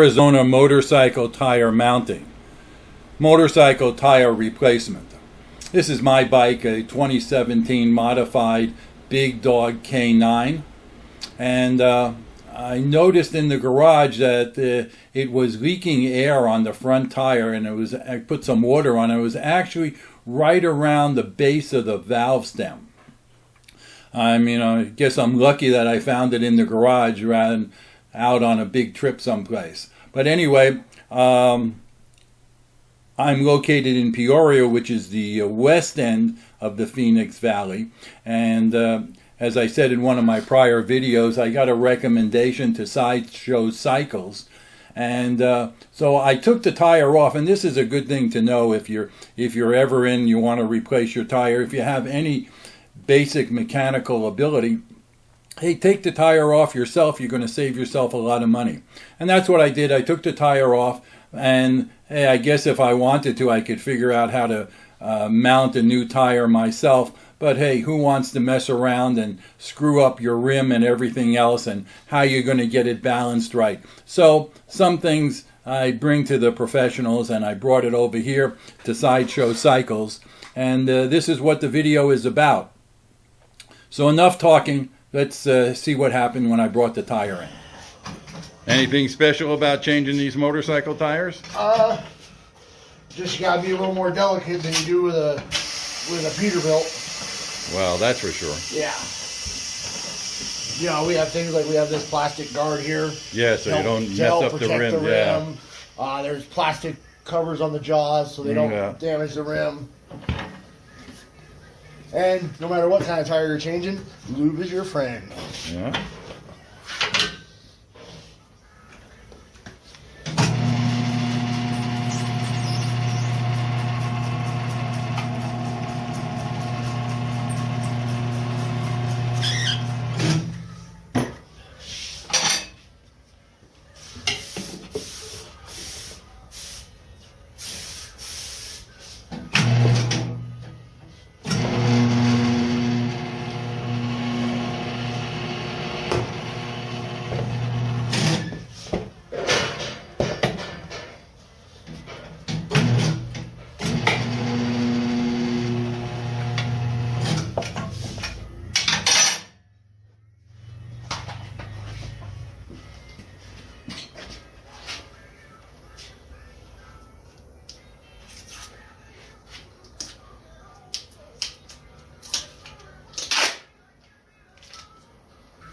Arizona motorcycle tire mounting, motorcycle tire replacement. This is my bike, a 2017 modified Big Dog K9, and I noticed in the garage that it was leaking air on the front tire, and I put some water on it. It was actually right around the base of the valve stem. I mean, I guess I'm lucky that I found it in the garage rather than out on a big trip someplace. But anyway, I'm located in Peoria, which is the west end of the Phoenix Valley. And as I said in one of my prior videos, I got a recommendation to Sideshow Cycles. And so I took the tire off, and this is a good thing to know if you're ever in, you want to replace your tire. If you have any basic mechanical ability, hey, take the tire off yourself. You're going to save yourself a lot of money. And that's what I did. I took the tire off, and hey, I guess if I wanted to, I could figure out how to mount a new tire myself. But hey, who wants to mess around and screw up your rim and everything else, and how you're going to get it balanced right? So some things I bring to the professionals, and I brought it over here to Sideshow Cycles. And this is what the video is about. So enough talking. Let's see what happened when I brought the tire in. Anything special about changing these motorcycle tires? Just you gotta be a little more delicate than you do with a Peterbilt. Well, that's for sure. Yeah. You know, we have things like we have this plastic guard here. Yeah, so you don't mess up the rim. Yeah. There's plastic covers on the jaws so they don't damage the rim. And no matter what kind of tire you're changing, lube is your friend. Yeah.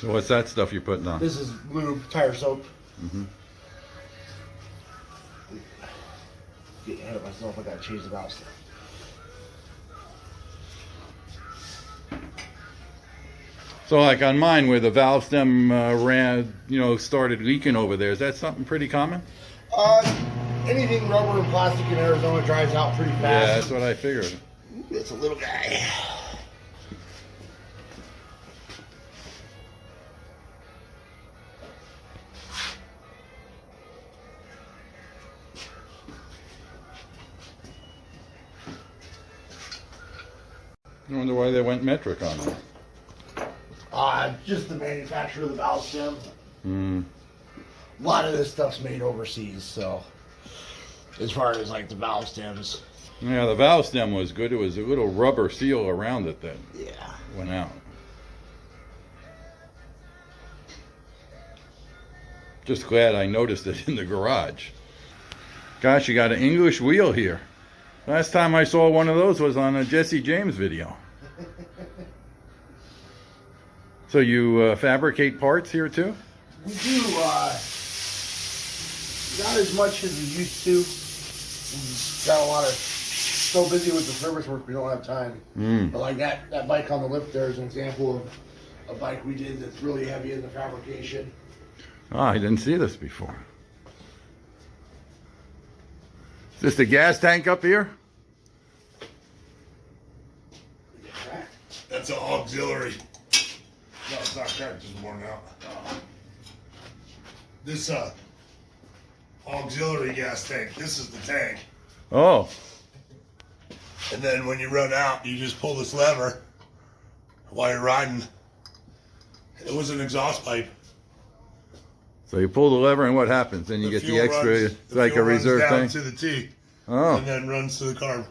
What's that stuff you're putting on? This is lube, tire soap. Mm-hmm. Getting ahead of myself, I gotta change the valve stem. So like on mine where the valve stem started leaking over there, is that something pretty common? Anything rubber and plastic in Arizona dries out pretty fast. Yeah, that's what I figured. It's a little guy. I wonder why they went metric on it. Just the manufacturer of the valve stem. Mm. A lot of this stuff's made overseas, so as far as like the valve stems. Yeah, the valve stem was good. It was a little rubber seal around it that went out. Just glad I noticed it in the garage. Gosh, you got an English wheel here. Last time I saw one of those was on a Jesse James video. So you fabricate parts here too? We do, not as much as we used to. We've got so busy with the service work we don't have time. But like that bike on the lift there is an example of a bike we did that's really heavy in the fabrication. Oh, I didn't see this before. Is this the gas tank up here? That's an auxiliary. No, it's not cracked, just worn out. This auxiliary gas tank, this is the tank. Oh. And then when you run out, you just pull this lever while you're riding. It was an exhaust pipe. So you pull the lever, and what happens? Then you get the fuel extra. runs, It's like a reserve down thing. to the T, Oh. and then runs to the carb.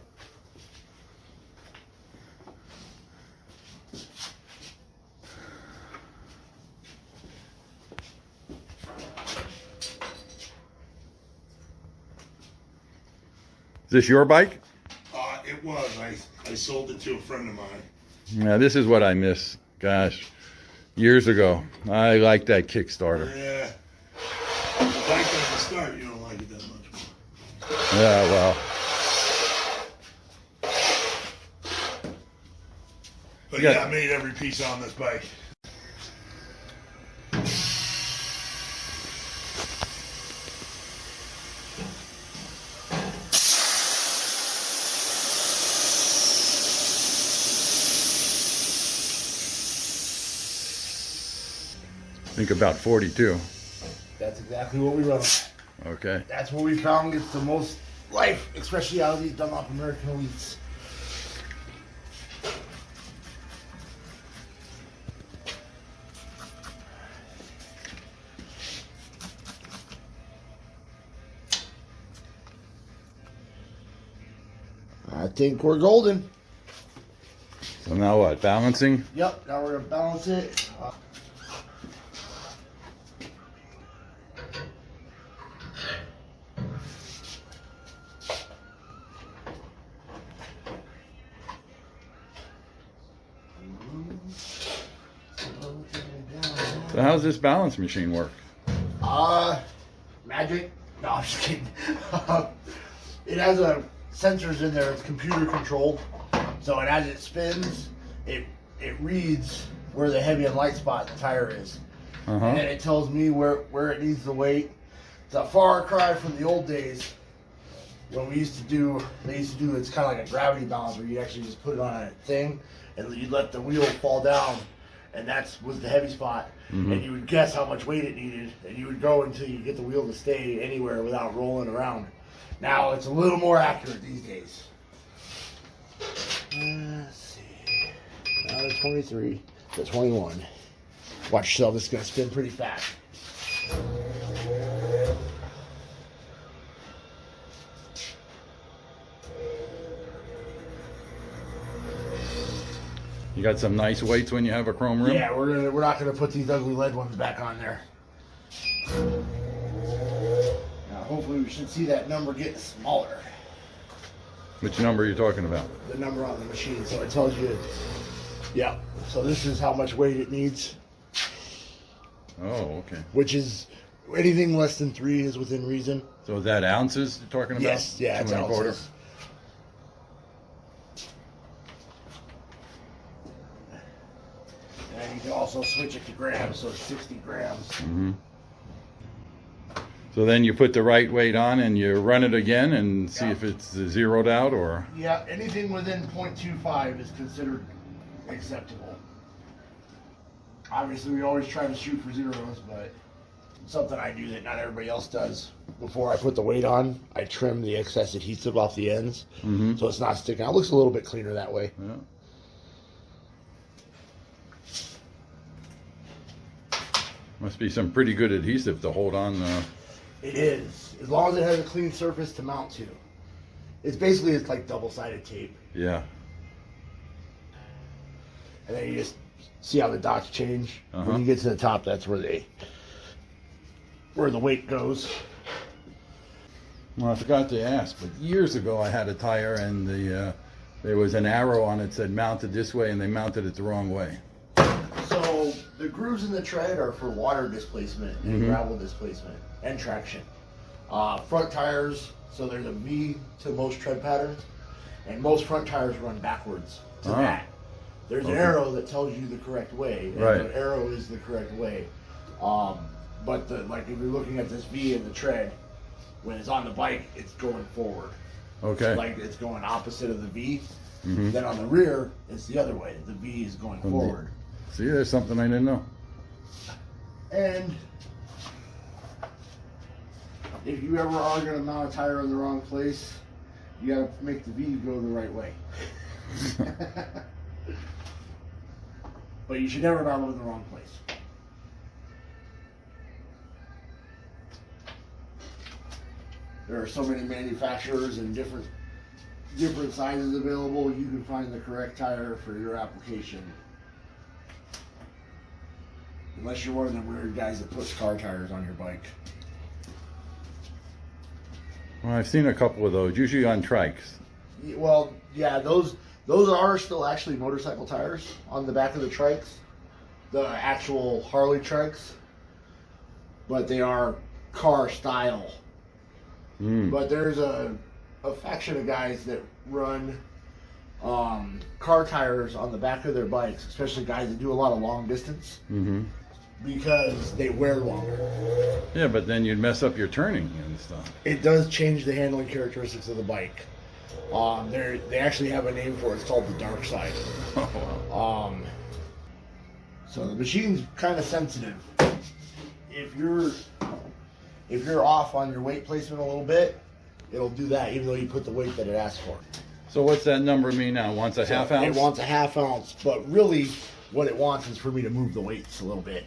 Is this your bike? It was. I sold it to a friend of mine. Yeah, this is what I miss. Gosh, years ago. I like that Kickstarter. Yeah. The bike doesn't start. You don't like it that much. Yeah, well. But yeah, I made every piece on this bike. I think about 42. That's exactly what we run. Okay. That's what we found gets the most life, especially out of these Dunlop American Elites. I think we're golden. So now what? Balancing? Yep, now we're gonna balance it. So how's this balance machine work? Magic? No, I'm just kidding. It has sensors in there. It's computer controlled. So as it spins, it reads where the heavy and light spot in the tire is. And then it tells me where it needs the weight. It's a far cry from the old days when they used to do it's kind of like a gravity balance where you actually just put it on a thing and you let the wheel fall down, and was the heavy spot. And you would guess how much weight it needed, and you would go until you get the wheel to stay anywhere without rolling around. Now it's a little more accurate these days. Let's see. Now to 23 to 21. Watch yourself, this is going to spin pretty fast. You got some nice weights when you have a chrome rim? Yeah, we're not gonna put these ugly lead ones back on there. Now hopefully we should see that number get smaller. Which number are you talking about? The number on the machine, so it tells you. Yeah. So this is how much weight it needs. Oh, okay. Which is anything less than 3 is within reason. So is that ounces you're talking about? Yes. Yeah. It's 2 1/4? ounces. And you can also switch it to grams, so it's 60 grams. So then you put the right weight on and you run it again and see if it's zeroed out, or? Yeah, anything within 0.25 is considered acceptable. Obviously, we always try to shoot for zeros, but something I do that not everybody else does. Before I put the weight on, I trim the excess adhesive off the ends, so it's not sticking out. It looks a little bit cleaner that way. Yeah. Must be some pretty good adhesive to hold on. It is, as long as it has a clean surface to mount to. It's like double-sided tape. Yeah. And then you just see how the dots change. When you get to the top, that's where the weight goes. Well, I forgot to ask, but years ago I had a tire and there was an arrow on it that said mounted this way, and they mounted it the wrong way. So the grooves in the tread are for water displacement and gravel displacement and traction. Front tires, so there's a V to most tread patterns, and most front tires run backwards to that. There's an arrow that tells you the correct way, and the arrow is the correct way. But if you're looking at this V in the tread, when it's on the bike, it's going forward. Okay. Like it's going opposite of the V. Then on the rear, it's the other way. The V is going forward. See, there's something I didn't know. And if you ever are going to mount a tire in the wrong place, you got to make the V go the right way. But you should never mount it in the wrong place. there are so many manufacturers and different sizes available. You can find the correct tire for your application. Unless you're one of the weird guys that puts car tires on your bike. Well, I've seen a couple of those, usually on trikes. Well, yeah, those are still actually motorcycle tires on the back of the trikes, the actual Harley trikes, but they are car style. But there's a faction of guys that run car tires on the back of their bikes, especially guys that do a lot of long distance. Because they wear longer. Yeah, but then you'd mess up your turning and stuff. It does change the handling characteristics of the bike. They actually have a name for it. It's called the dark side. So the machine's kind of sensitive. If you're off on your weight placement a little bit, it'll do that, even though you put the weight that it asks for. So what's that number mean now? Wants a half ounce? It wants a half ounce, but really what it wants is for me to move the weights a little bit.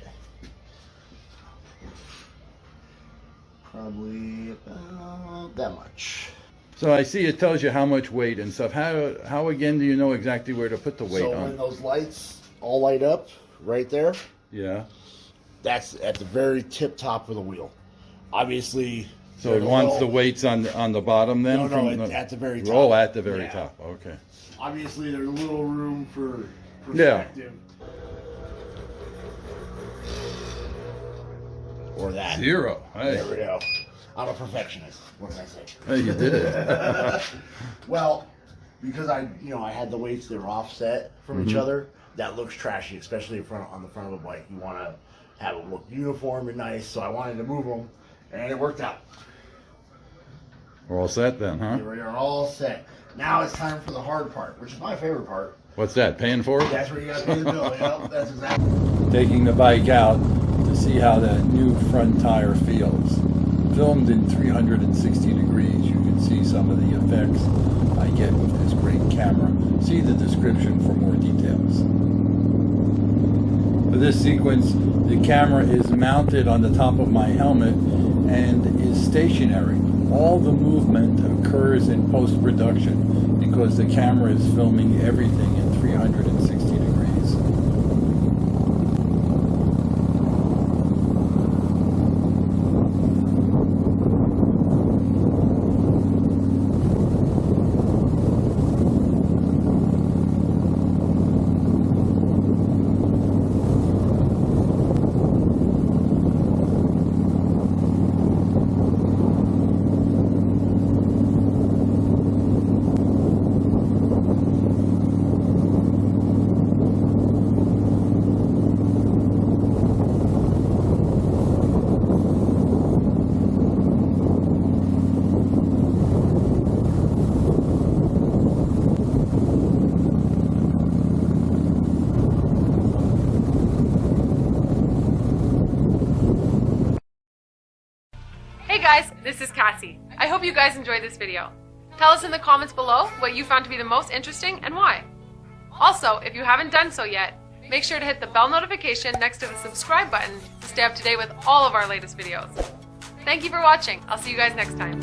Probably about that much. So I see it tells you how much weight and stuff. How again do you know exactly where to put the weight on? So when those lights all light up right there, yeah, that's at the very tip top of the wheel. Obviously. So it wants the weights on the bottom then? No, at the very top. Oh, at the very top. Okay. Obviously, there's a little room for perspective. Or that. 0. Hey. There we go. I'm a perfectionist. What can I say? Hey, you did it. Well, because I had the weights that were offset from each other, that looks trashy, especially on the front of a bike. You want to have it look uniform and nice, so I wanted to move them, and it worked out. We're all set then, huh? We are all set. Now it's time for the hard part, which is my favorite part. What's that, paying for it? That's where you got to pay the bill. Yep, that's exactly. Taking the bike out to see how that new front tire feels. Filmed in 360 degrees, you can see some of the effects I get with this great camera. See the description for more details. For this sequence, the camera is mounted on the top of my helmet and is stationary. All the movement occurs in post-production because the camera is filming everything in 360 degrees. Hey guys, this is Cassie. I hope you guys enjoyed this video. Tell us in the comments below what you found to be the most interesting and why. Also, if you haven't done so yet, make sure to hit the bell notification next to the subscribe button to stay up to date with all of our latest videos. Thank you for watching. I'll see you guys next time.